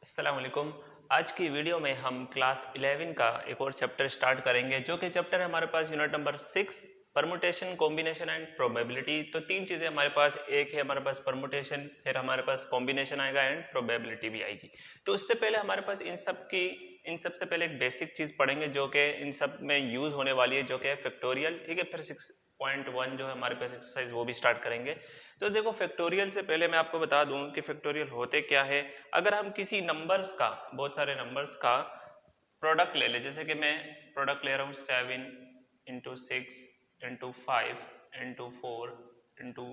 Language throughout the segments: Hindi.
अस्सलाम वालेकुम। आज की वीडियो में हम क्लास 11 का एक और चैप्टर स्टार्ट करेंगे जो कि चैप्टर है हमारे पास unit number 6 permutation combination and probability. तो तीन चीजें हमारे पास, एक है हमारे पास परमुटेशन, फिर हमारे पास कॉम्बिनेशन आएगा एंड प्रोबेबिलिटी भी आएगी। तो उससे पहले हमारे पास इन सब से पहले एक बेसिक चीज पढ़ेंगे जो कि इन सब में यूज होने वाली है, जो कि है फैक्टोरियल। ठीक है, फिर 6.1 जो है हमारे पास एक्सरसाइज वो भी स्टार्ट करेंगे। तो देखो, फैक्टोरियल से पहले मैं आपको बता दूं कि फैक्टोरियल होते क्या है। अगर हम किसी नंबर्स का, बहुत सारे नंबर्स का प्रोडक्ट ले ले, जैसे कि मैं प्रोडक्ट ले रहा हूँ 7 into 6 into 5 into 4 into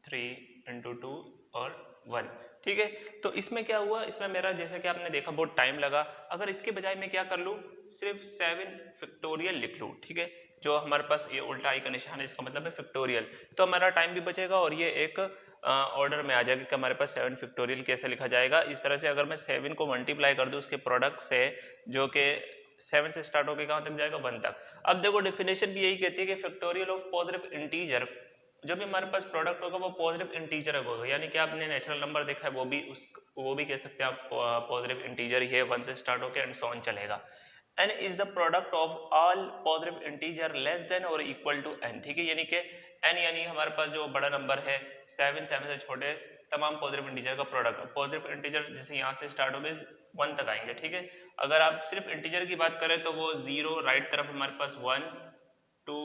3 into 2 और 1। ठीक है, तो इसमें क्या हुआ, इसमें मेरा जैसे कि आपने देखा बहुत टाइम लगा। अगर इसके बजाय मैं क्या कर लूँ, सिर्फ 7 फैक्टोरियल लिख लूँ। ठीक है, जो हमारे पास ये उल्टा आई का निशान है, इसका मतलब है फैक्टोरियल। तो हमारा टाइम भी बचेगा और ये एक ऑर्डर में आ जाएगा कि हमारे पास 7 फैक्टोरियल कैसे लिखा जाएगा। इस तरह से अगर मैं 7 को मल्टीप्लाई कर दूं उसके प्रोडक्ट से, जो कि 7 से स्टार्ट होकर कहां तक जाएगा, 1 तक। अब देखो, डेफिनेशन भी यही कहती है कि फैक्टोरियल ऑफ पॉजिटिव इंटीजर, जो भी हमारे पास प्रोडक्ट होगा वो पॉजिटिव इंटीजर होगा। यानी कि आपने नेचुरल नंबर देखा है, वो भी कह सकते हैं आप पॉजिटिव इंटीजर ही है, 1 से स्टार्ट होकर एंड सो ऑन चलेगा। n is the product of all positive integer less than or equal to n। ठीक है, यानी कि n यानी हमारे पास जो बड़ा नंबर है 7 से छोटे तमाम पॉजिटिव इंटीजर का प्रोडक्ट। पॉजिटिव इंटीजर जैसे यहाँ से स्टार्ट होंगे 1 तक आएंगे। ठीक है, अगर आप सिर्फ इंटीजर की बात करें तो वो 0 राइट तरफ हमारे पास 1 2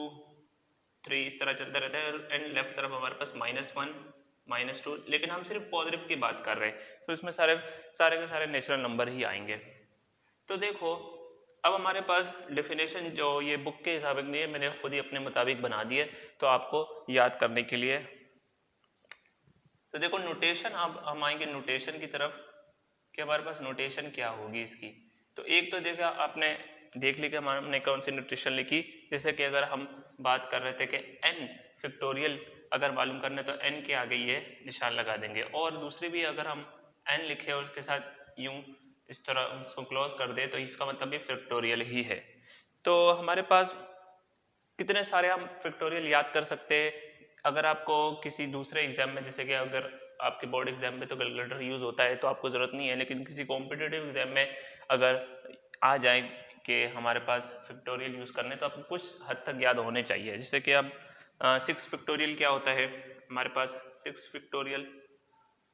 3 इस तरह चलता रहता है, एंड लेफ्ट तरफ हमारे पास -1 -2। लेकिन हम सिर्फ पॉजिटिव की बात कर रहे हैं तो इसमें सारे सारे के सारे नेचुरल नंबर ही आएंगे। तो देखो, अब हमारे पास डेफिनेशन जो ये बुक के हिसाब से नहीं है, मैंने खुद ही अपने मुताबिक बना दी है तो आपको याद करने के लिए। तो देखो नोटेशन, अब हम आएंगे नोटेशन की तरफ कि हमारे पास नोटेशन क्या होगी इसकी। तो एक तो देखा आपने, देख ली कि हमने कौन सी नोटेशन लिखी। जैसे कि अगर हम बात कर रहे थे कि n फैक्टोरियल अगर मालूम करने तो n के आगे ये निशान लगा देंगे, और दूसरी भी अगर हम n लिखे और उसके साथ यूं इस तरह उसको क्लोज कर दे तो इसका मतलब भी फैक्टोरियल ही है। तो हमारे पास कितने सारे हम फैक्टोरियल याद कर सकते हैं। अगर आपको किसी दूसरे एग्जाम में, जैसे कि अगर आपके बोर्ड एग्जाम में तो कैलकुलेटर यूज होता है तो आपको जरूरत नहीं है, लेकिन किसी कॉम्पिटेटिव एग्जाम में अगर आ जाए कि हमारे पास फैक्टोरियल यूज करने तो आपको कुछ हद तक याद होने चाहिए। जैसे कि अब 6 फैक्टोरियल क्या होता है, हमारे पास 6 factorial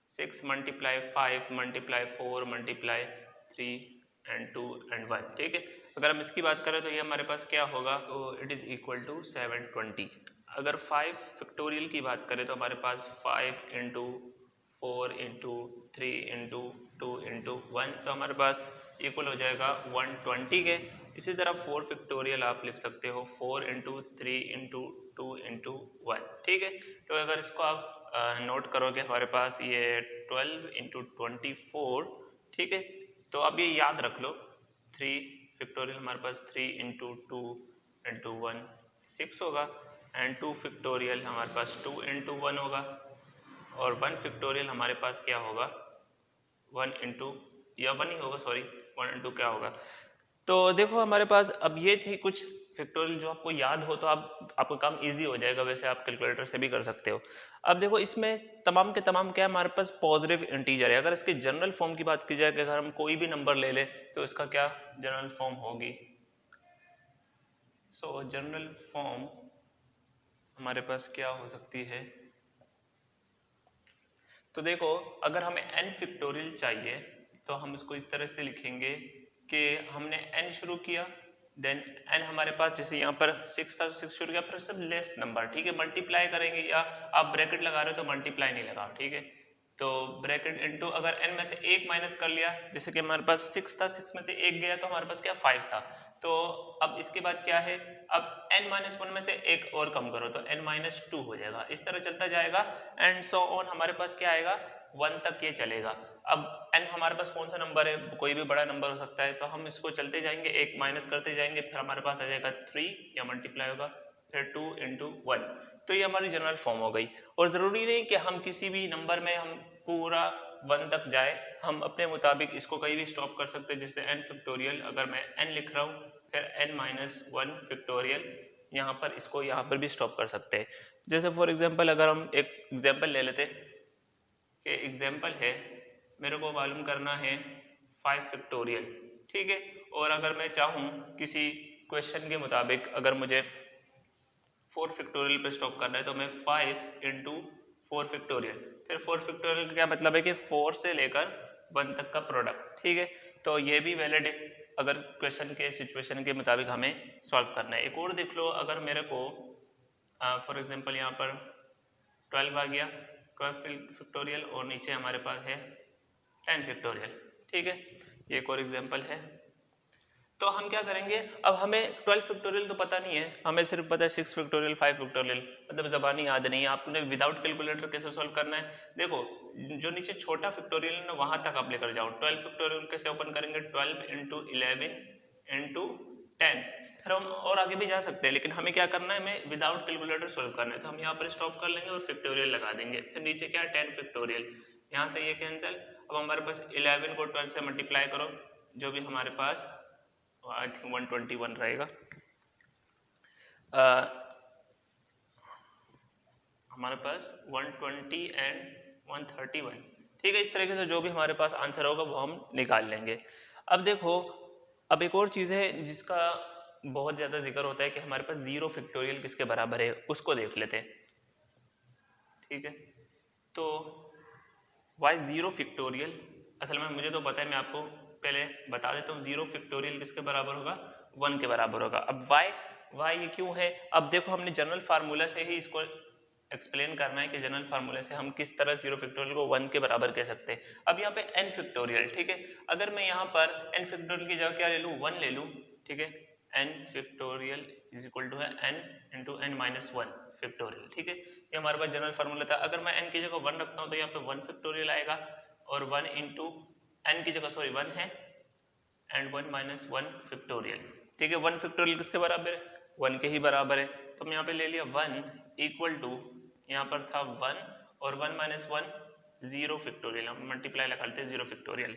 6 multiply 5 multiply 4 multiply 3 and 2 and 1। ठीक है, अगर हम इसकी बात करें तो ये हमारे पास क्या होगा, इट इज इक्वल टू 720। अगर 5 फैक्टोरियल की बात करें तो हमारे पास 5 इंटू 4 इंटू 3 इंटू 2 इंटू 1, तो हमारे पास इक्वल हो जाएगा 120 के। इसी तरह 4 फैक्टोरियल आप लिख सकते हो 4 इंटू 3 इंटू 2 इंटू 1। ठीक है, तो अगर इसको आप नोट करोगे हमारे पास ये 12 इंटू 24। ठीक है, तो अब ये याद रख लो, 3 फैक्टोरियल हमारे पास 3 इंटू 2 इंटू 1 6 होगा, एंड 2 फैक्टोरियल हमारे पास 2 इंटू 1 होगा, और 1 फैक्टोरियल हमारे पास क्या होगा 1 इंटू, या 1 ही होगा सॉरी, 1 इंटू क्या होगा। तो देखो हमारे पास अब ये थी कुछ फैक्टोरियल जो आपको याद हो तो आपका काम इजी हो जाएगा। वैसे आप कैलकुलेटर से भी कर सकते हो। अब देखो इसमें तमाम के तमाम क्या है, हमारे पास पॉजिटिव इंटीजर है। अगर इसके जनरल फॉर्म की बात की जाए कि अगर हम कोई भी नंबर ले ले तो इसका क्या जनरल फॉर्म होगी। सो जनरल फॉर्म हमारे पास क्या हो सकती है, तो देखो अगर हमें n फैक्टोरियल चाहिए तो हम इसको इस तरह से लिखेंगे कि हमने n शुरू किया, देन n हमारे पास जैसे यहाँ पर 6 था तो 6 शुरू किया, फिर सब लेस नंबर। ठीक है, मल्टीप्लाई करेंगे, या आप ब्रैकेट लगा रहे हो तो मल्टीप्लाई नहीं लगाओ। ठीक है, तो ब्रैकेट इनटू अगर n में से 1 माइनस कर लिया, जैसे कि हमारे पास 6 था, 6 में से 1 गया तो हमारे पास क्या 5 था। तो अब इसके बाद क्या है, अब n-1 में से एक और कम करो तो n-2 हो जाएगा। इस तरह चलता जाएगा एंड सो ऑन, हमारे पास क्या आएगा 1 तक ये चलेगा। अब n हमारे पास कौन सा नंबर है, कोई भी बड़ा नंबर हो सकता है, तो हम इसको चलते जाएंगे, एक माइनस करते जाएंगे, फिर हमारे पास आ जाएगा 3 या मल्टीप्लाई होगा, फिर 2 इंटू 1। तो ये हमारी जनरल फॉर्म हो गई। और जरूरी नहीं कि हम किसी भी नंबर में हम पूरा 1 तक जाए, हम अपने मुताबिक इसको कहीं भी स्टॉप कर सकते हैं। जैसे n फैक्टोरियल, अगर मैं n लिख रहा हूँ फिर n-1 फैक्टोरियल, यहाँ पर इसको यहाँ पर भी स्टॉप कर सकते हैं। जैसे फॉर एग्जांपल अगर हम एक एग्जांपल ले लेते कि एग्जांपल है, मेरे को मालूम करना है 5 फैक्टोरियल, ठीक है। और अगर मैं चाहूँ किसी क्वेश्चन के मुताबिक अगर मुझे 4 फैक्टोरियल पे स्टॉप करना है तो मैं 5 इंटू 4 फैक्टोरियल, फिर 4 फैक्टोरियल का क्या मतलब है कि 4 से लेकर 1 तक का प्रोडक्ट, ठीक है। तो ये भी वैलिड है अगर क्वेश्चन के सिचुएशन के मुताबिक हमें सॉल्व करना है। एक और देख लो, अगर मेरे को फॉर एग्जांपल यहाँ पर 12 आ गया, 12 फैक्टोरियल और नीचे हमारे पास है 10 फैक्टोरियल, ठीक है। ये एक और एग्जांपल है। तो हम क्या करेंगे, अब हमें 12 फैक्टोरियल तो पता नहीं है, हमें सिर्फ पता है 6 फैक्टोरियल 5 फैक्टोरियल, मतलब ज़बानी याद नहीं है। आपने विदाउट कैलकुलेटर कैसे सॉल्व करना है, देखो जो नीचे छोटा फैक्टोरियल है ना वहां तक आप लेकर जाओ। 12 फैक्टोरियल कैसे ओपन करेंगे, 12 इंटू 11 इंटू 10, फिर हम और आगे भी जा सकते हैं, लेकिन हमें क्या करना है, हमें विदाउट कैलकुलेटर सॉल्व करना है। तो हम यहाँ पर स्टॉप कर लेंगे और फैक्टोरियल लगा देंगे। फिर नीचे क्या है 10 फैक्टोरियल, यहाँ से ये कैंसिल। अब हमारे पास 11 को 12 से मल्टीप्लाई करो, जो भी हमारे पास आई थिंक 121 रहेगा। हमारे पास 120 एंड 131, ठीक है। इस तरीके से जो भी हमारे पास आंसर होगा वो हम निकाल लेंगे। अब देखो, अब एक और चीज़ है जिसका बहुत ज़्यादा जिक्र होता है कि हमारे पास 0 फैक्टोरियल किसके बराबर है, उसको देख लेते हैं, ठीक है। तो वाई 0 फैक्टोरियल, असल में मुझे तो पता है, मैं आपको पहले बता देता हूँ। 0 फैक्टोरियल किसके बराबर होगा, 1 के बराबर होगा। अब वाई ये क्यों है, अब देखो हमने जनरल फार्मूला से ही इसको एक्सप्लेन करना है कि जनरल फार्मूला से हम किस तरह 0 फैक्टोरियल को 1 के बराबर कह सकते हैं। अब यहाँ पे n फैक्टोरियल, ठीक है। अगर मैं यहाँ पर n फैक्टोरियल की जगह क्या ले लूँ, 1 ले लूँ, ठीक है। n factorial is equal to है n into n minus 1 factorial, ठीक है। ये हमारे पास जनरल फार्मूला था। अगर मैं n की जगह 1 रखता हूँ तो यहाँ पे 1 फैक्टोरियल आएगा, और 1 इंटू n की जगह सॉरी 1 है एंड 1 माइनस 1 फैक्टोरियल, ठीक है। 1 फैक्टोरियल किसके बराबर है, 1 के ही बराबर है। तो मैं यहाँ पे ले लिया 1 इक्वल टू, यहाँ पर था 1 और 1 माइनस 1 0 फैक्टोरियल, हम मल्टीप्लाई लगा लेते हैं 0 फैक्टोरियल।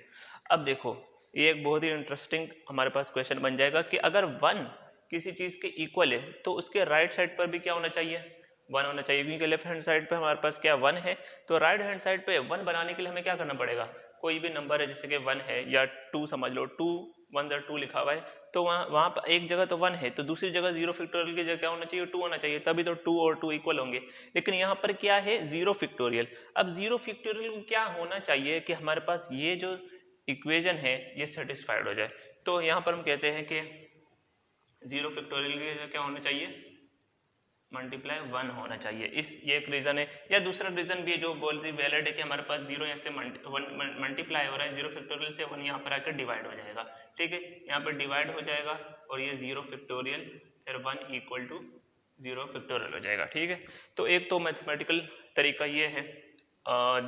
अब देखो ये एक बहुत ही इंटरेस्टिंग हमारे पास क्वेश्चन बन जाएगा कि अगर 1 किसी चीज के इक्वल है तो उसके राइट साइड पर भी क्या होना चाहिए, 1 होना चाहिए, क्योंकि लेफ्ट हैंड साइड पे हमारे पास क्या 1 है। तो राइट हैंड साइड पे 1 बनाने के लिए हमें क्या करना पड़ेगा, कोई भी नंबर है जैसे कि 1 है या 2 समझ लो, 2 1 2 लिखा हुआ है, तो वहाँ पर एक जगह तो 1 है तो दूसरी जगह 0 फैक्टोरियल की जगह क्या होना चाहिए, 2 होना चाहिए, तभी तो 2 और 2 इक्वल होंगे। लेकिन यहाँ पर क्या है 0 फैक्टोरियल। अब 0 फैक्टोरियल को क्या होना चाहिए कि हमारे पास ये जो इक्वेशन है ये सेटिस्फाइड हो जाए। तो यहाँ पर हम कहते हैं कि 0 फैक्टोरियल की जगह क्या होना चाहिए, मल्टीप्लाई 1 होना चाहिए। इस ये एक रीजन है, या दूसरा रीजन भी है जो बोलती वैलिड है कि हमारे पास 0 यहाँ से 1 मल्टीप्लाई हो रहा है, 0 फैक्टोरियल से 1 यहाँ पर आकर डिवाइड हो जाएगा, ठीक है। यहाँ पर डिवाइड हो जाएगा और ये 0 फैक्टोरियल फिर 1 इक्वल टू 0 फैक्टोरियल हो जाएगा, ठीक है। तो एक तो मैथमेटिकल तरीका ये है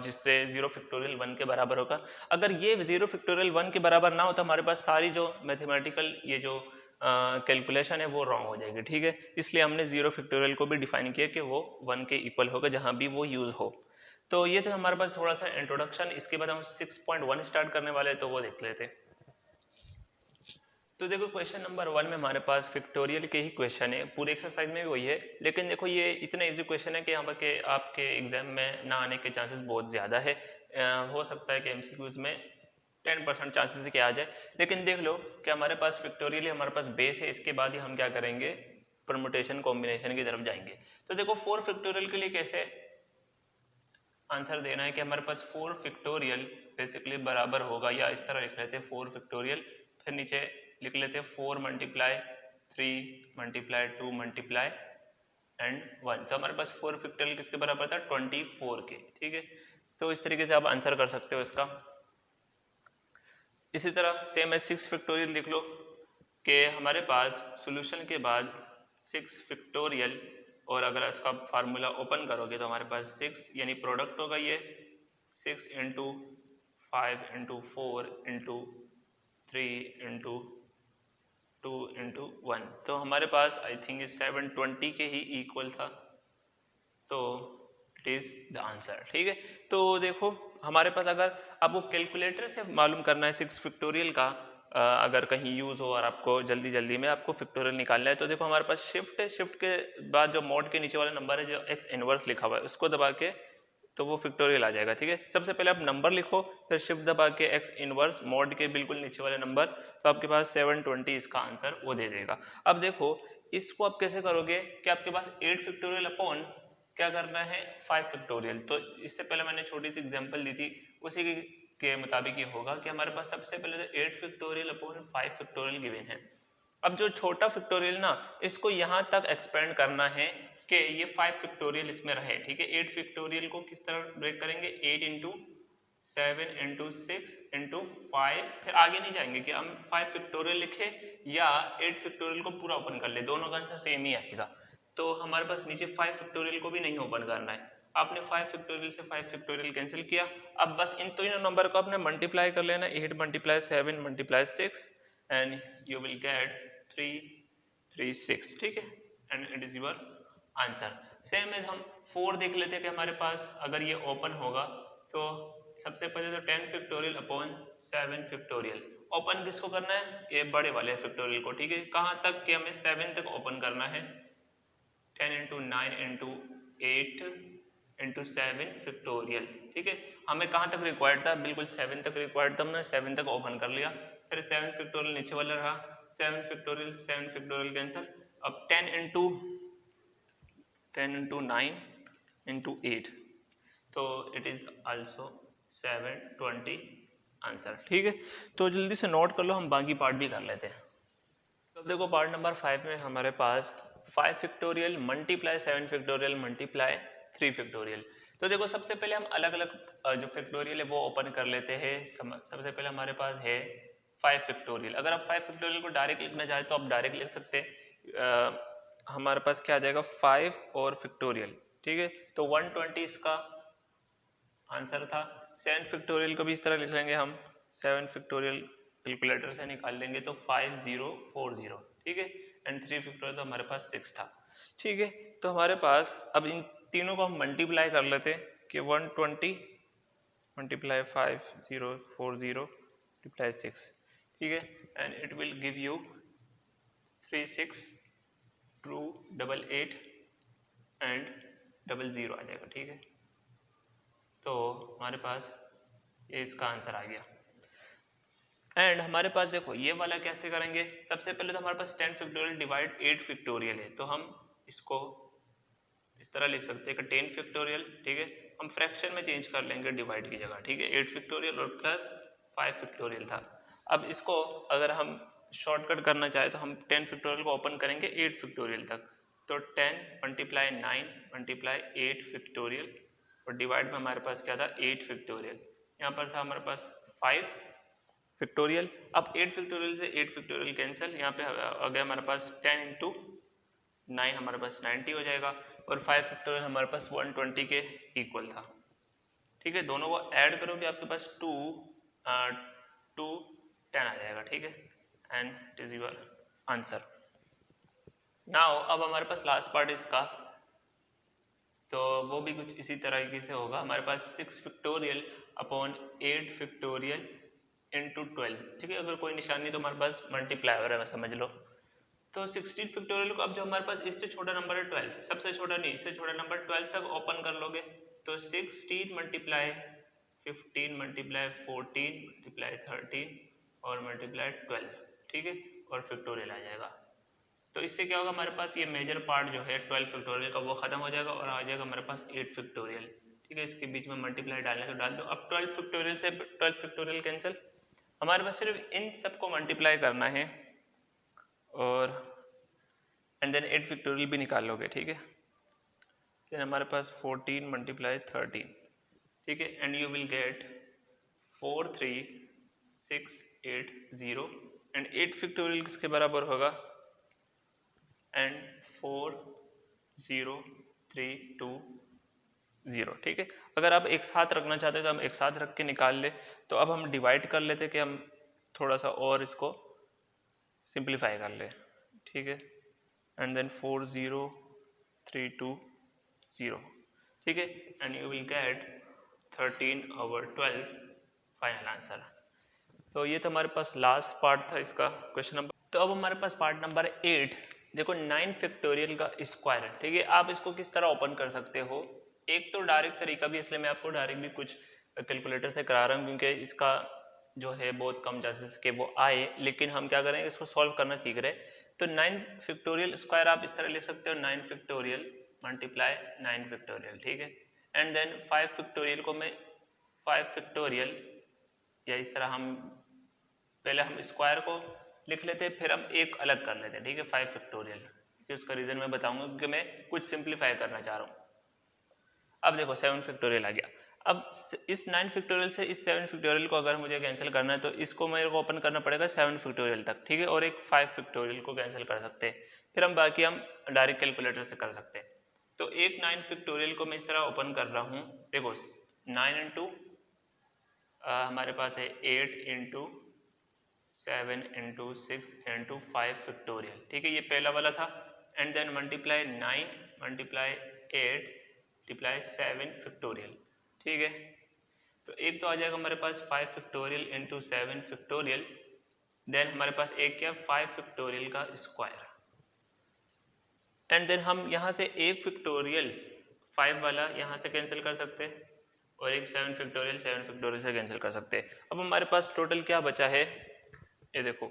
जिससे 0 फैक्टोरियल 1 के बराबर होगा। अगर ये 0 फैक्टोरियल 1 के बराबर ना हो तो हमारे पास सारी जो मैथमेटिकल ये जो कैलकुलेशन है वो रॉन्ग हो जाएगी, ठीक है। इसलिए हमने 0 फैक्टोरियल को भी डिफाइन किया कि वो 1 के इक्वल होगा जहां भी वो यूज हो। तो ये तो हमारे पास थोड़ा सा इंट्रोडक्शन। इसके बाद हम 6.1 स्टार्ट करने वाले हैं, तो वो देख लेते हैं। तो देखो क्वेश्चन नंबर 1 में हमारे पास फैक्टोरियल के ही क्वेश्चन है, पूरे एक्सरसाइज में भी वही है, लेकिन देखो ये इतना इजी क्वेश्चन है कि यहाँ पर आपके एग्जाम में ना आने के चांसेस बहुत ज़्यादा है। हो सकता है कि एमसीक्यूज में 10% चांसेस है कि आ जाए, लेकिन देख लो कि हमारे पास फैक्टोरियल ही हमारे पास बेस है, इसके बाद ही हम क्या करेंगे परमुटेशन कॉम्बिनेशन की तरफ जाएंगे। तो देखो 4 फैक्टोरियल के लिए कैसे आंसर देना है कि हमारे पास 4 फैक्टोरियल बेसिकली बराबर होगा, या इस तरह लिख लेते हैं 4 फैक्टोरियल, फिर नीचे लिख लेते हैं 4 मल्टीप्लाई 3 मल्टीप्लाई 2 मल्टीप्लाई एंड 1। तो हमारे पास 4 फैक्टोरियल किसके बराबर था 24 के, ठीक है। तो इस तरीके से आप आंसर कर सकते हो इसका। इसी तरह सेम है 6 फैक्टोरियल लिख लो कि हमारे पास सॉल्यूशन के बाद 6 फैक्टोरियल, और अगर इसका फार्मूला ओपन करोगे तो हमारे पास 6 यानी प्रोडक्ट होगा ये 6 into 5 into 4 into 3 into 2 into 1, तो हमारे पास आई थिंक 720 के ही इक्वल था, तो इट इज़ द आंसर, ठीक है। तो देखो हमारे पास अगर आपको कैलकुलेटर से मालूम करना है 6 फैक्टोरियल का, अगर कहीं यूज़ हो और आपको जल्दी जल्दी में आपको फैक्टोरियल निकालना है, तो देखो हमारे पास शिफ्ट है, शिफ्ट के बाद जो मॉड के नीचे वाला नंबर है जो एक्स इनवर्स लिखा हुआ है उसको दबा के तो वो फैक्टोरियल आ जाएगा। ठीक है, सबसे पहले आप नंबर लिखो, फिर शिफ्ट दबा के एक्स इनवर्स मॉड के बिल्कुल नीचे वाले नंबर, तो आपके पास 720 इसका आंसर वो दे देगा। अब देखो इसको आप कैसे करोगे कि आपके पास 8 फैक्टोरियल अपॉन क्या करना है 5 फैक्टोरियल। तो इससे पहले मैंने छोटी सी एग्जांपल दी थी, उसी के मुताबिक ये होगा कि हमारे पास सबसे पहले तो 8 फैक्टोरियल अपॉन 5 फैक्टोरियल गिवन है। अब जो छोटा फैक्टोरियल ना, इसको यहाँ तक एक्सपेंड करना है कि ये 5 फैक्टोरियल इसमें रहे। ठीक है, 8 फैक्टोरियल को किस तरह ब्रेक करेंगे, 8 इंटू 7 इंटू 6 इंटू 5, फिर आगे नहीं जाएंगे कि हम 5 फैक्टोरियल लिखे या 8 फैक्टोरियल को पूरा ओपन कर ले, दोनों का आंसर सेम ही आएगा। तो हमारे पास नीचे 5 फैक्टोरियल को भी नहीं ओपन करना है। आपने 5 फैक्टोरियल से 5 फैक्टोरियल कैंसिल किया, अब बस इन तीनों नंबर को आपने मल्टीप्लाई कर लेना, 8 multiply 7 multiply 6 and you will get 336। ठीक है, and it is your answer. Same as हम 4 देख लेते हैं कि हमारे पास अगर ये ओपन होगा तो सबसे पहले तो 10 फैक्टोरियल अपॉन 7 फैक्टोरियल। ओपन किसको करना है, ये बड़े वाले फैक्टोरियल को। ठीक है, कहाँ तक कि हमें 7 तक ओपन करना है, 10 इंटू 9 इंटू 8 इंटू 7 फैक्टोरियल। ठीक है, हमें कहाँ तक रिक्वायर्ड था, बिल्कुल 7 तक रिक्वायर्ड था, हमने 7 तक ओपन कर लिया। फिर 7 फैक्टोरियल नीचे वाला रहा, 7 फैक्टोरियल से 7 फैक्टोरियल कैंसिल। अब 10 इंटू 9 इंटू 8, तो इट इज आल्सो 720 आंसर। ठीक है, तो जल्दी से नोट कर लो, हम बाकी पार्ट भी कर लेते हैं। तो देखो पार्ट नंबर 5 में हमारे पास 5 factorial multiply 7 factorial multiply 3 factorial. तो देखो सबसे पहले हम अलग अलग जो फैक्टोरियल है वो ओपन कर लेते हैं। सबसे पहले हमारे पास है 5 फैक्टोरियल। अगर आप 5 फैक्टोरियल को डायरेक्ट लिखना चाहे तो आप डायरेक्ट लिख सकते हैं। हमारे पास क्या आ जाएगा 5 और फैक्टोरियल। ठीक है, तो 120 इसका आंसर था। 7 फैक्टोरियल को भी इस तरह लिख लेंगे हम, 7 फैक्टोरियल कैलकुलेटर से निकाल लेंगे तो 5040। ठीक है, एंड 3 फैक्टोरियल तो हमारे पास 6 था। ठीक है, तो हमारे पास अब इन तीनों को हम मल्टीप्लाई कर लेते हैं कि 120 मल्टीप्लाई 5040 मल्टीप्लाई 6। ठीक है, and it will give you 3628 and 00 आ जाएगा। ठीक है, तो हमारे पास ये इसका आंसर आ गया। एंड हमारे पास देखो ये वाला कैसे करेंगे, सबसे पहले तो हमारे पास 10 फैक्टोरियल डिवाइड 8 फैक्टोरियल है, तो हम इसको इस तरह लिख सकते हैं कि 10 फैक्टोरियल। ठीक है, हम फ्रैक्शन में चेंज कर लेंगे डिवाइड की जगह। ठीक है, 8 फैक्टोरियल और प्लस 5 फैक्टोरियल था। अब इसको अगर हम शॉर्टकट करना चाहे तो हम 10 फैक्टोरियल को ओपन करेंगे 8 फैक्टोरियल तक, तो 10 मल्टीप्लाई 9 मल्टीप्लाई 8 फैक्टोरियल और डिवाइड में हमारे पास क्या था 8 फैक्टोरियल। यहाँ पर था हमारे पास 5 फैक्टोरियल। अब 8 फैक्टोरियल से 8 फैक्टोरियल कैंसिल, यहाँ पे आ गया हमारे पास 10 इंटू 9 हमारे पास 90 हो जाएगा और 5 फैक्टोरियल हमारे पास 120 के इक्वल था। ठीक है, दोनों को ऐड करोगे आपके पास 2 10 आ जाएगा। ठीक है, and it is your answer. Now अब हमारे पास लास्ट पार्ट इसका, तो वो भी कुछ इसी तरीके से होगा। हमारे पास 6 फैक्टोरियल अपॉन 8 फैक्टोरियल इंटू 12। ठीक है, अगर कोई निशानी तो हमारे पास मल्टीप्लाई है, समझ लो। तो 16 फैक्टोरियल को अब जो हमारे पास इससे छोटा नंबर है 12, सबसे छोटा नहीं इससे छोटा नंबर 12 तक ओपन कर लोगे तो 16 मल्टीप्लाई 15 मल्टीप्लाई 14 मल्टीप्लाई 13 और मल्टीप्लाई 12। ठीक है, और फैक्टोरियल आ जाएगा। तो इससे क्या होगा, हमारे पास ये मेजर पार्ट जो है 12 फैक्टोरियल का वो खत्म हो जाएगा और आ जाएगा हमारे पास 8 फैक्टोरियल। ठीक है, इसके बीच में मल्टीप्लाई डालने तो डाल दो। अब 12 फैक्टोरियल से 12 फैक्टोरियल कैंसिल, हमारे पास सिर्फ इन सबको मल्टीप्लाई करना है और एंड देन 8 फैक्टोरियल भी निकाल लोगे। ठीक है, फिर हमारे पास 14 मल्टीप्लाई 13। ठीक है, and you will gate 43680 and 8 factorial किसके बराबर होगा, एंड 40320। ठीक है, अगर आप एक साथ रखना चाहते हो तो हम एक साथ रख के निकाल ले। तो अब हम डिवाइड कर लेते कि हम थोड़ा सा और इसको सिंप्लीफाई कर ले। ठीक है, एंड देन 40320। ठीक है, and you will gate 13/12 final answer. तो ये तो हमारे पास लास्ट पार्ट था इसका क्वेश्चन नंबर। तो अब हमारे पास पार्ट नंबर 8। देखो 9 फैक्टोरियल का स्क्वायर। ठीक है, आप इसको किस तरह ओपन कर सकते हो, एक तो डायरेक्ट तरीका भी, इसलिए मैं आपको डायरेक्ट भी कुछ कैलकुलेटर से करा रहा हूँ क्योंकि इसका जो है बहुत कम चांसेस के वो आए, लेकिन हम क्या करेंगे इसको सॉल्व करना सीख रहे हैं। तो 9 फैक्टोरियल स्क्वायर आप इस तरह लिख सकते हो 9 फैक्टोरियल मल्टीप्लाई 9 फैक्टोरियल, ठीक है। एंड देन 5 फैक्टोरियल को मैं 5 फैक्टोरियल, या इस तरह हम पहले हम स्क्वायर को लिख लेते हैं फिर हम एक अलग कर लेते हैं, ठीक है, 5 फैक्टोरियल, क्योंकि उसका रीजन मैं बताऊंगा क्योंकि मैं कुछ सिंप्लीफाई करना चाह रहा हूँ। अब देखो 7 फैक्टोरियल आ गया। अब इस 9 फैक्टोरियल से इस 7 फैक्टोरियल को अगर मुझे कैंसिल करना है तो इसको मेरे को ओपन करना पड़ेगा 7 फैक्टोरियल तक, ठीक है, और एक 5 फैक्टोरियल को कैंसिल कर सकते हैं, फिर हम बाकी हम डायरेक्ट कैलकुलेटर से कर सकते हैं। तो एक 9 फैक्टोरियल को मैं इस तरह ओपन कर रहा हूँ, देखो 9 इंटू हमारे पास है 8 इंटू 7 इंटू 6 इंटू 5 फैक्टोरियल, ठीक है, ये पहला वाला था। And then multiply 9 multiply 8 multiply 7 factorial, ठीक है। तो एक तो आ जाएगा हमारे पास 5 फैक्टोरियल इंटू 7 फैक्टोरियल, देन हमारे पास एक क्या 5 फैक्टोरियल का स्क्वायर, एंड देन हम यहाँ से एक फैक्टोरियल 5 वाला यहाँ से कैंसिल कर सकते हैं और एक 7 फैक्टोरियल से कैंसिल कर सकते हैं। अब हमारे पास टोटल क्या बचा है, ये देखो,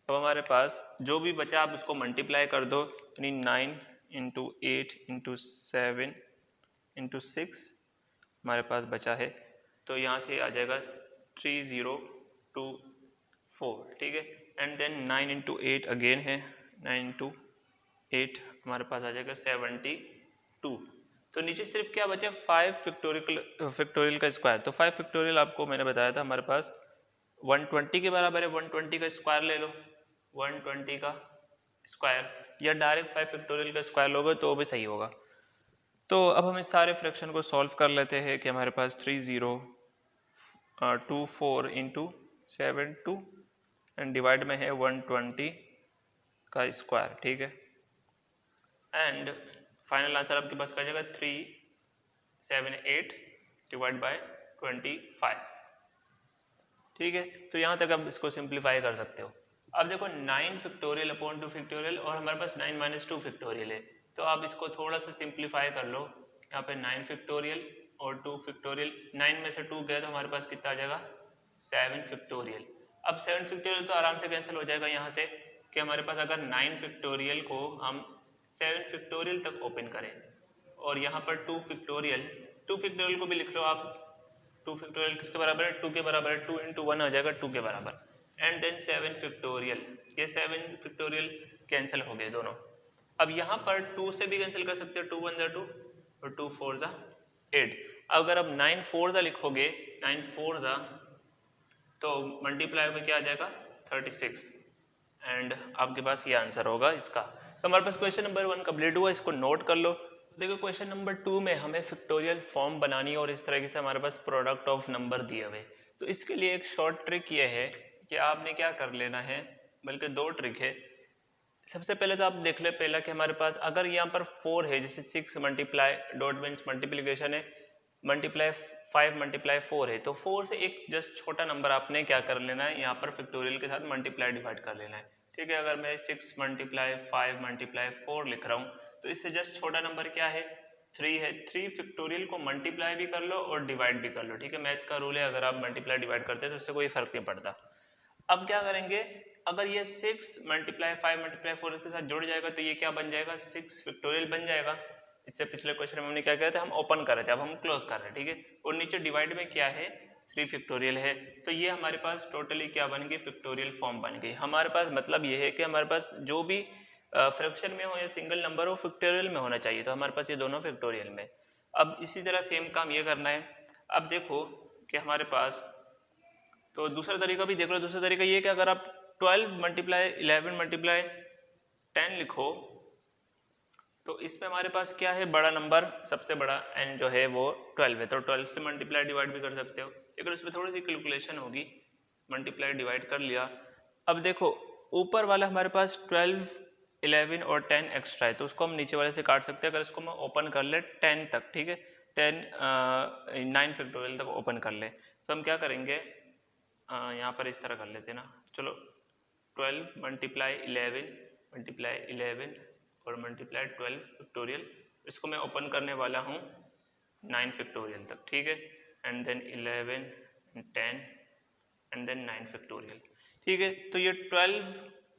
अब हमारे पास जो भी बचा आप उसको मल्टीप्लाई कर दो, यानी 9 इंटू 8 इंटू 7 इंटू 6 हमारे पास बचा है, तो यहाँ से आ जाएगा 3024, ठीक है। एंड देन 9 इंटू 8 अगेन है 9 इंटू 8 हमारे पास आ जाएगा 72। तो नीचे सिर्फ क्या बचा 5 फैक्टोरियल का स्क्वायर। तो 5 फैक्टोरियल आपको मैंने बताया था हमारे पास 120 के बराबर है, 120 का स्क्वायर ले लो, 120 का स्क्वायर, या डायरेक्ट 5 फैक्टोरियल का स्क्वायर लोगे तो भी सही होगा। तो अब हम इस सारे फ्रैक्शन को सॉल्व कर लेते हैं कि हमारे पास 3024 इंटू 72 एंड डिवाइड में है 120 का स्क्वायर, ठीक है। एंड फाइनल आंसर आपके पास आ जाएगा 378 डिवाइड बाय 25, ठीक है। तो यहाँ तक आप इसको सिंप्लीफाई कर सकते हो। अब देखो 9 फैक्टोरियल अपॉन 2 फैक्टोरियल और हमारे पास 9 माइनस 2 फैक्टोरियल है, तो आप इसको थोड़ा सा सिंप्लीफाई कर लो। यहाँ पे 9 फैक्टोरियल और 2 फैक्टोरियल, 9 में से 2 गए तो हमारे पास कितना आ जाएगा 7 फैक्टोरियल। अब 7 फैक्टोरियल तो आराम से कैंसिल हो जाएगा यहाँ से, कि हमारे पास अगर 9 फैक्टोरियल को हम 7 फैक्टोरियल तक ओपन करें और यहाँ पर 2 फैक्टोरियल को भी लिख लो आप, 2 फैक्टोरियल किसके बराबर है 2 के बराबर है, 2 इंटू 1 आ जाएगा 2 के बराबर। एंड देन 7 फैक्टोरियल, ये 7 फैक्टोरियल कैंसिल हो गए दोनों। अब यहाँ पर 2 से भी कैंसिल कर सकते हो, 2 1 जा 2 और 2 4 जा 8। अगर अब 9 4 जा लिखोगे, 9 4 जा तो मल्टीप्लाई में क्या आ जाएगा 36, एंड आपके पास ये आंसर होगा इसका। तो हमारे पास क्वेश्चन नंबर 1 कंप्लीट हुआ, इसको नोट कर लो। देखो क्वेश्चन नंबर 2 में हमें फैक्टोरियल फॉर्म बनानी है और इस तरीके से हमारे पास प्रोडक्ट ऑफ नंबर दिए हुए। तो इसके लिए एक शॉर्ट ट्रिक ये है कि आपने क्या कर लेना है, बल्कि 2 ट्रिक है। सबसे पहले तो आप देख ले पहला कि हमारे पास अगर यहाँ पर 4 है, जैसे 6 मल्टीप्लाई डॉट मीन्स मल्टीप्लीकेशन है, मल्टीप्लाई 5 मल्टीप्लाई 4 है, तो 4 से एक जस्ट छोटा नंबर आपने क्या कर लेना है, यहाँ पर फैक्टोरियल के साथ मल्टीप्लाई डिवाइड कर लेना है, ठीक है। अगर मैं 6 मल्टीप्लाई 5 मल्टीप्लाई 4 लिख रहा हूँ तो इससे जस्ट छोटा नंबर क्या है 3 है। 3 फैक्टोरियल को मल्टीप्लाई भी कर लो और डिवाइड भी कर लो, ठीक है। मैथ का रूल है, अगर आप मल्टीप्लाई डिवाइड करते हैं तो उससे कोई फर्क नहीं पड़ता। अब क्या करेंगे, अगर ये 6 मल्टीप्लाई 5 मल्टीप्लाई 4 इसके साथ जुड़ जाएगा तो ये क्या बन जाएगा 6 फैक्टोरियल बन जाएगा। इससे पिछले क्वेश्चन में हमने क्या किया था, हम ओपन कर रहे थे, अब हम क्लोज कर रहे हैं, ठीक है। और नीचे डिवाइड में क्या है 3 फैक्टोरियल है, तो ये हमारे पास टोटली क्या बन गई फैक्टोरियल फॉर्म बन गई। हमारे पास मतलब ये है कि हमारे पास जो भी फ्रैक्शन में हो या सिंगल नंबर हो फैक्टोरियल में होना चाहिए, तो हमारे पास ये दोनों फैक्टोरियल में। अब इसी तरह सेम काम ये करना है। अब देखो कि हमारे पास तो दूसरा तरीका भी देख लो। दूसरा तरीका ये कि अगर आप 12 मल्टीप्लाई 11 मल्टीप्लाई 10 लिखो तो इसमें हमारे पास क्या है बड़ा नंबर, सबसे बड़ा n जो है वो 12 है, तो 12 से मल्टीप्लाई डिवाइड भी कर सकते हो, लेकिन उसमें थोड़ी सी कैलकुलेशन होगी। मल्टीप्लाई डिवाइड कर लिया। अब देखो ऊपर वाला हमारे पास 12 11 और 10 एक्स्ट्रा है, तो उसको हम नीचे वाले से काट सकते हैं। अगर इसको मैं ओपन कर ले 10 तक, ठीक है, 9 फैक्टोरियल तक ओपन कर ले, तो हम क्या करेंगे यहाँ पर इस तरह कर लेते हैं ना। चलो 12 मल्टीप्लाई 11 और मल्टीप्लाई 12 फैक्टोरियल, इसको मैं ओपन करने वाला हूँ 9 फैक्टोरियल तक, ठीक है, and then 11 10 and then 9 factorial, ठीक है। तो ये 12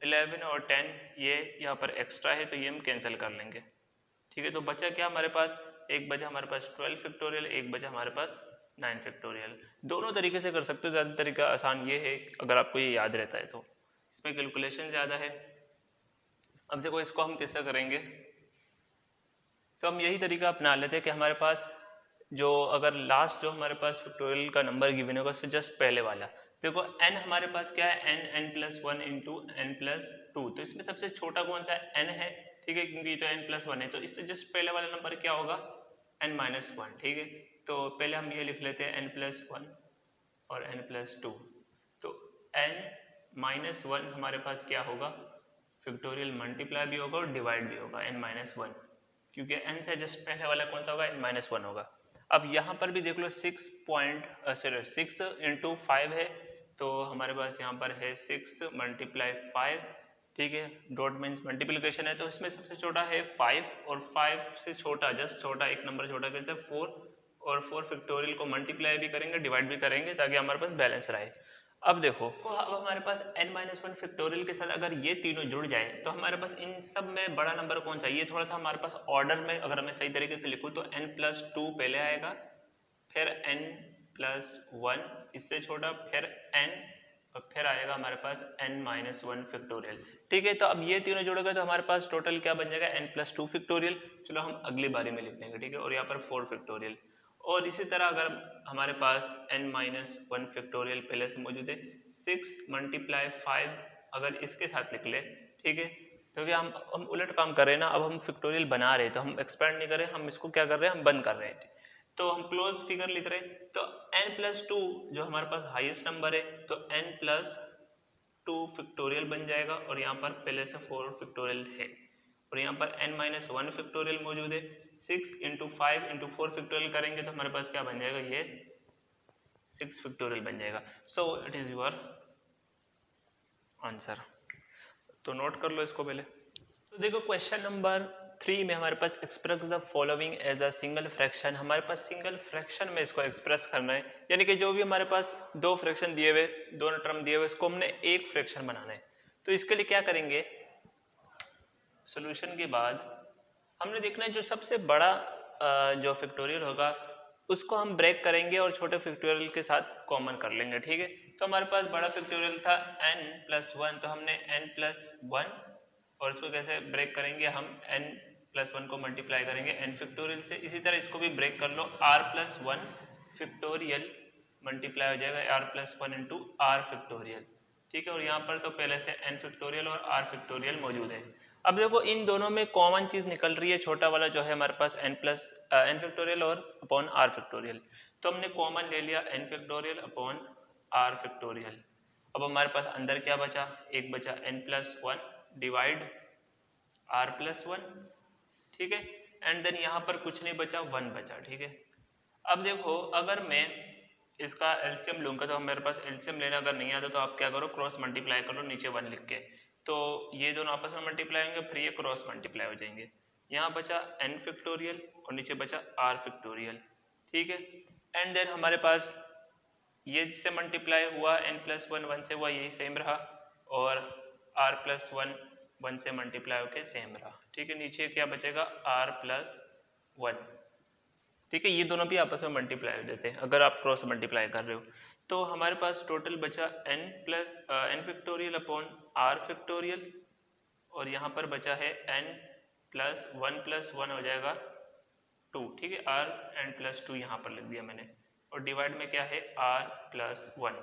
11 और 10 ये यहाँ पर एक्स्ट्रा है तो ये हम कैंसिल कर लेंगे, ठीक है। तो बचा क्या हमारे पास, एक बचा हमारे पास 12 फैक्टोरियल, एक बचा हमारे पास 9 फैक्टोरियल। दोनों तरीके से कर सकते हो, ज़्यादा तरीका आसान ये है अगर आपको ये याद रहता है तो, इसमें कैलकुलेशन ज़्यादा है। अब देखो इसको हम कैसे करेंगे, तो हम यही तरीका अपना लेते हैं कि हमारे पास जो अगर लास्ट जो हमारे पास फैक्टोरियल का नंबर गिवन होगा उससे जस्ट पहले वाला, देखो n हमारे पास क्या है, n plus 1 into n plus 2, तो इसमें सबसे छोटा कौन सा है, n है, ठीक है, क्योंकि ये तो n प्लस 1 है, तो इससे जस्ट पहले वाला नंबर क्या होगा, n माइनस 1, ठीक है। तो पहले हम ये लिख लेते हैं n प्लस 1 और n प्लस 2, तो n माइनस 1 हमारे पास क्या होगा, फैक्टोरियल मल्टीप्लाई भी होगा और डिवाइड भी होगा n माइनस 1, क्योंकि n से जस्ट पहले वाला कौन सा होगा, n माइनस 1 होगा। अब यहाँ पर भी देख लो 6 इंटू 5 है, तो हमारे पास यहाँ पर है 6 मल्टीप्लाई 5, ठीक है, डॉट मीन्स मल्टीप्लिकेशन है, तो इसमें सबसे छोटा है 5 और 5 से छोटा जस्ट छोटा एक नंबर छोटा कैसे 4, और 4 फैक्टोरियल को मल्टीप्लाई भी करेंगे डिवाइड भी करेंगे ताकि हमारे पास बैलेंस रहे। अब देखो अब हमारे पास n-1 फैक्टोरियल के साथ अगर ये तीनों जुड़ जाए तो हमारे पास इन सब में बड़ा नंबर कौन सा है, ये थोड़ा सा हमारे पास ऑर्डर में अगर मैं सही तरीके से लिखूँ तो n प्लस 2 पहले आएगा, फिर n प्लस 1 इससे छोटा, फिर n और फिर आएगा हमारे पास n-1 फैक्टोरियल, ठीक है। तो अब ये तीनों जुड़ेगा तो हमारे पास टोटल क्या बन जाएगा, n प्लस 2 फैक्टोरियल, चलो हम अगली बारी में लिख लेंगे, ठीक है, और यहाँ पर 4 फैक्टोरियल। और इसी तरह अगर हमारे पास n-1 फैक्टोरियल पहले से मौजूद है, 6 मल्टीप्लाई 5 अगर इसके साथ लिख ले, ठीक है, क्योंकि हम उलट काम कर रहे हैं ना, अब हम फैक्टोरियल बना रहे हैं तो हम एक्सपेंड नहीं कर रहे, हम इसको क्या कर रहे हैं, हम बंद कर रहे हैं, तो हम क्लोज फिगर लिख रहे हैं। तो n प्लस 2 जो हमारे पास हाईएस्ट नंबर है तो n प्लस 2 फैक्टोरियल बन जाएगा, और यहाँ पर पहले से 4 फैक्टोरियल है, और यहाँ पर n-1 फैक्टोरियल मौजूद है, 6 इंटू 5 इंटू 4 फैक्टोरियल करेंगे तो हमारे पास क्या बन जाएगा, ये 6 फैक्टोरियल बन जाएगा। So it is your answer, तो नोट कर लो इसको पहले। तो देखो क्वेश्चन नंबर 3 में हमारे पास express the following as a single fraction, हमारे पास सिंगल फ्रैक्शन में इसको एक्सप्रेस करना है, यानी कि जो भी हमारे पास दो फ्रैक्शन दिए हुए, दोनों टर्म दिए हुए, इसको हमने एक फ्रैक्शन बनाना है। तो इसके लिए क्या करेंगे, सॉल्यूशन के बाद हमने देखना है जो सबसे बड़ा जो फैक्टोरियल होगा उसको हम ब्रेक करेंगे और छोटे फैक्टोरियल के साथ कॉमन कर लेंगे, ठीक है। तो हमारे पास बड़ा फैक्टोरियल था n प्लस 1, तो हमने n प्लस 1 और इसको कैसे ब्रेक करेंगे, हम n प्लस 1 को मल्टीप्लाई करेंगे n फैक्टोरियल से। इसी तरह इसको भी ब्रेक कर लो, r प्लस 1 फैक्टोरियल मल्टीप्लाई हो जाएगा r plus 1 into r factorial, ठीक है, और यहाँ पर तो पहले से n फैक्टोरियल और r फैक्टोरियल मौजूद है। अब देखो इन दोनों में कॉमन चीज निकल रही है, छोटा वाला जो है हमारे पास n फैक्टोरियल और अपॉन r फैक्टोरियल, तो हमने कॉमन ले लिया n factorial upon r factorial. अब हमारे पास अंदर क्या बचा, एक बचा n plus 1 divide r plus 1, ठीक है, एंड देन यहाँ पर कुछ नहीं बचा, 1 बचा, ठीक है। अब देखो अगर मैं इसका एलसीएम लूंगा तो मेरे पास एलसीएम लेना अगर नहीं आता तो आप क्या करो, क्रॉस मल्टीप्लाई करो नीचे 1 लिख के, तो ये दोनों आपस में मल्टीप्लाई होंगे, फिर ये क्रॉस मल्टीप्लाई हो जाएंगे। यहाँ बचा n फैक्टोरियल और नीचे बचा r फैक्टोरियल, ठीक है, एंड देन हमारे पास ये जिससे मल्टीप्लाई हुआ n प्लस 1 1 से हुआ, यही सेम रहा, और r प्लस 1 1 से मल्टीप्लाई होकर सेम रहा, ठीक है। नीचे क्या बचेगा, r प्लस 1, ठीक है, ये दोनों भी आपस में मल्टीप्लाई हो जाते हैं अगर आप क्रॉस मल्टीप्लाई कर रहे हो। तो हमारे पास टोटल बचा n factorial upon r factorial, और यहाँ पर बचा है n प्लस 1 हो जाएगा 2, ठीक है, r n प्लस 2 यहाँ पर लिख दिया मैंने, और डिवाइड में क्या है r प्लस 1।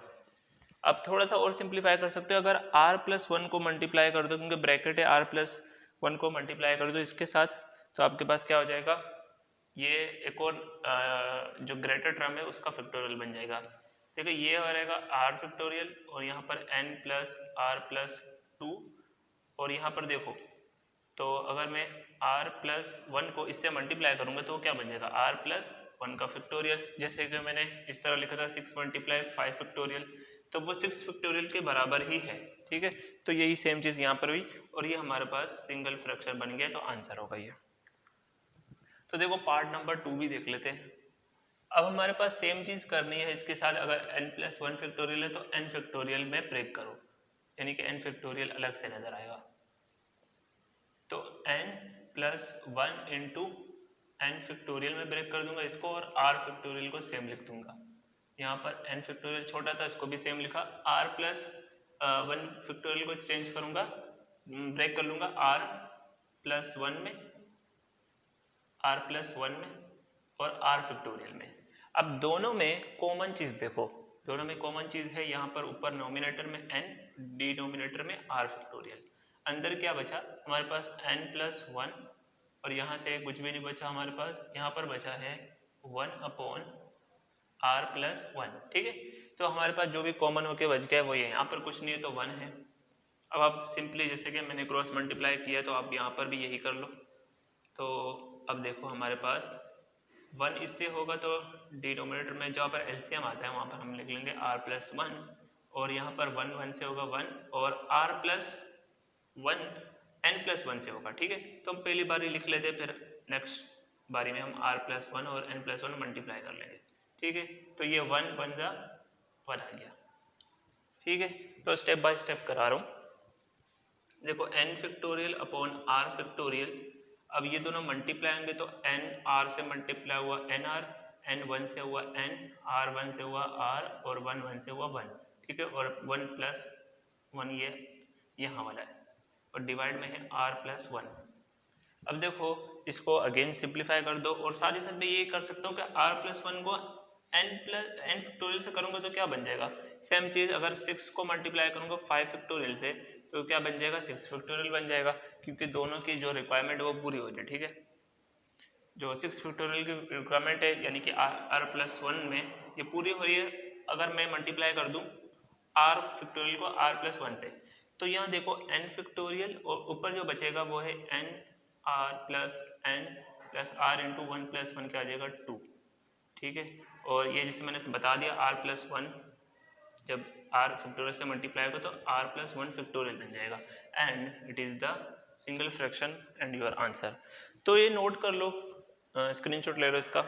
अब थोड़ा सा और सिंप्लीफाई कर सकते हो, अगर r प्लस 1 को मल्टीप्लाई कर दो, क्योंकि ब्रैकेट है, r प्लस 1 को मल्टीप्लाई कर दो इसके साथ, तो आपके पास क्या हो जाएगा, ये एक और जो ग्रेटर टर्म है उसका फैक्टोरियल बन जाएगा, देखो ये हो रहेगा r फैक्टोरियल और यहाँ पर n प्लस r प्लस 2, और यहाँ पर देखो तो अगर मैं r प्लस 1 को इससे मल्टीप्लाई करूँगा तो क्या बन जाएगा, r प्लस 1 का फैक्टोरियल, जैसे कि मैंने इस तरह लिखा था 6 मल्टीप्लाई 5 फैक्टोरियल, तो वो 6 फैक्टोरियल के बराबर ही है, ठीक है। तो यही सेम चीज़ यहाँ पर हुई और ये हमारे पास सिंगल फ्रैक्शन बन गया, तो आंसर होगा ये। तो देखो पार्ट नंबर 2 भी देख लेते हैं। अब हमारे पास सेम चीज करनी है इसके साथ, अगर n+1 फैक्टोरियल है तो n फैक्टोरियल में ब्रेक करो, यानी कि n फैक्टोरियल अलग से नजर आएगा। तो n+1 इंटू n फैक्टोरियल में ब्रेक कर दूंगा इसको, और r फैक्टोरियल को सेम लिख दूंगा। यहाँ पर n फैक्टोरियल छोटा था, इसको भी सेम लिखा। r+1 फैक्टोरियल को चेंज करूंगा, ब्रेक कर लूंगा r+1 में, r+1 में और r फैक्टोरियल में। अब दोनों में कॉमन चीज देखो, दोनों में कॉमन चीज है, यहाँ पर ऊपर नोमिनेटर में n, डिनोमिनेटर में r फैक्टोरियल। अंदर क्या बचा हमारे पास n+1, और यहाँ से कुछ भी नहीं बचा हमारे पास, यहाँ पर बचा है 1/r+1। ठीक है, तो हमारे पास जो भी कॉमन होके बच गया वो ये, यहाँ पर कुछ नहीं है तो 1 है। अब आप सिंपली जैसे कि मैंने क्रॉस मल्टीप्लाई किया तो आप यहाँ पर भी यही कर लो। तो अब देखो हमारे पास 1 इससे होगा तो डिनोमिनेटर में जहाँ पर एलसीएम आता है वहाँ पर हम लिख लेंगे r+1, और यहाँ पर 1 से होगा 1, और r+1 n+1 से होगा। ठीक है, तो हम पहली बार ही लिख लेते, फिर नेक्स्ट बारी में हम r+1 और n+1 मल्टीप्लाई कर लेंगे। ठीक है, तो ये 1 1 जा 1 आ गया। ठीक है, तो स्टेप बाय स्टेप करा रहा हूँ। देखो n factorial upon r factorial, अब ये दोनों मल्टीप्लाई होंगे तो n r से मल्टीप्लाई हुआ nr, n 1 से हुआ n, r 1 से हुआ r, और 1 1 से हुआ 1। ठीक है, और 1+1 ये यहाँ वाला है, और डिवाइड में है r+1। अब देखो इसको अगेन सिंप्लीफाई कर दो, और साथ ही साथ मैं ये कर सकता हूँ कि r+1 को n फैक्टोरियल से करूँगा तो क्या बन जाएगा, सेम चीज। अगर 6 को मल्टीप्लाई करूँगा 5 फैक्टोरियल से तो क्या बन जाएगा, 6 फैक्टोरियल बन जाएगा, क्योंकि दोनों की जो रिक्वायरमेंट है वो पूरी हो जाए। ठीक है, जो 6 फैक्टोरियल की रिक्वायरमेंट है यानी कि r+1 में ये पूरी हो रही है। अगर मैं मल्टीप्लाई कर दूं r फैक्टोरियल को r+1 से, तो यहाँ देखो n फैक्टोरियल और ऊपर जो बचेगा वो है n r+n+r इंटू 1+1 क्या आ जाएगा 2। ठीक है, और ये जैसे मैंने बता दिया r+1 जब r फैक्टोरियल से मल्टीप्लाई होगा तो r+1 फैक्टोरियल बन जाएगा, and it is the single fraction and your answer. तो ये नोट कर लो, स्क्रीनशॉट ले लो इसका।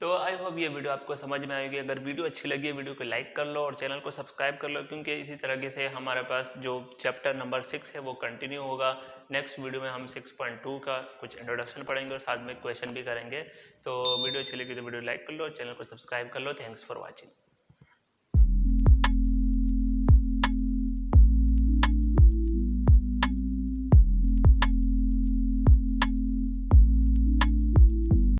तो आई होप ये वीडियो आपको समझ में आएगी। अगर वीडियो अच्छी लगी है वीडियो को लाइक कर लो और चैनल को सब्सक्राइब कर लो, क्योंकि इसी तरीके से हमारे पास जो चैप्टर नंबर 6 है वो कंटिन्यू होगा। नेक्स्ट वीडियो में हम 6.2 का कुछ इंट्रोडक्शन पढ़ेंगे और साथ में क्वेश्चन भी करेंगे। तो वीडियो अच्छी लगी तो वीडियो लाइक कर लो, चैनल को सब्सक्राइब कर लो। Thanks for watching.